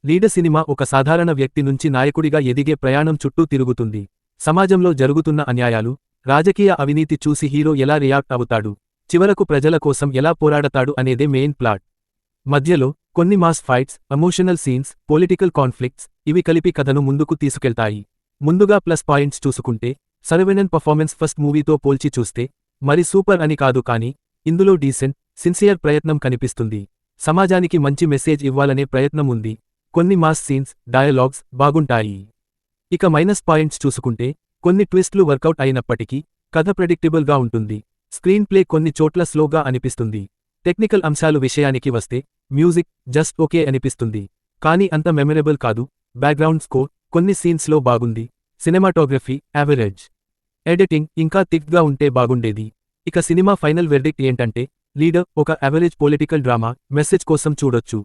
Leader cinema ఒక సాధారణ వ్యక్తి నుంచి నాయకుడిగా ఎదిగే ప్రయాణం చుట్టూ తిరుగుతుంది. సమాజంలో జరుగుతున్న అన్యాయాలు, రాజకీయ అవినీతి చూసి హీరో ఎలా రియాక్ట్ అవుతాడు, చివరకు ప్రజల కోసం ఎలా పోరాడతాడు అనేదే మెయిన్ ప్లాట్. మధ్యలో కొన్ని mass fights, emotional scenes, political conflicts ఇవి కలిపి కథను ముందుకు తీసుకెళ్తాయి. ముందుగా ప్లస్ పాయింట్స్ చూసుకుంటే సర్వెనెన్ పర్ఫార్మెన్స్ ఫస్ట్ మూవీతో పోల్చి చూస్తే మరి సూపర్ అని కాదు, కానీ ఇందులో డీసెంట్, సిన్సియర్ ప్రయత్నం కనిపిస్తుంది. సమాజానికి మంచి మెసేజ్ ఇవ్వాలనే ప్రయత్నం ఉంది. కొన్ని మాస్ సీన్స్, డయలాగ్స్ బాగుంటాయి. ఇక మైనస్ పాయింట్స్ చూసుకుంటే కొన్ని ట్విస్ట్లు వర్కౌట్ అయినప్పటికీ కథ ప్రెడిక్టబుల్ గా ఉంటుంది. స్క్రీన్ ప్లే కొన్ని చోట్ల స్లోగా అనిపిస్తుంది. టెక్నికల్ అంశాలు విషయానికి వస్తే మ్యూజిక్ జస్ట్ ఓకే అనిపిస్తుంది, కానీ అంత మెమరబుల్ కాదు. బ్యాక్గ్రౌండ్ స్కోర్ కొన్ని సీన్స్లో బాగుంది. Cinematography average. ఎడిటింగ్ ఇంకా థిక్గా ఉంటే బాగుండేది. ఇక సినిమా ఫైనల్ వెర్డిక్ట్ ఏంటంటే లీడర్ ఒక యావరేజ్ పొలిటికల్ డ్రామా, మెసేజ్ కోసం చూడొచ్చు.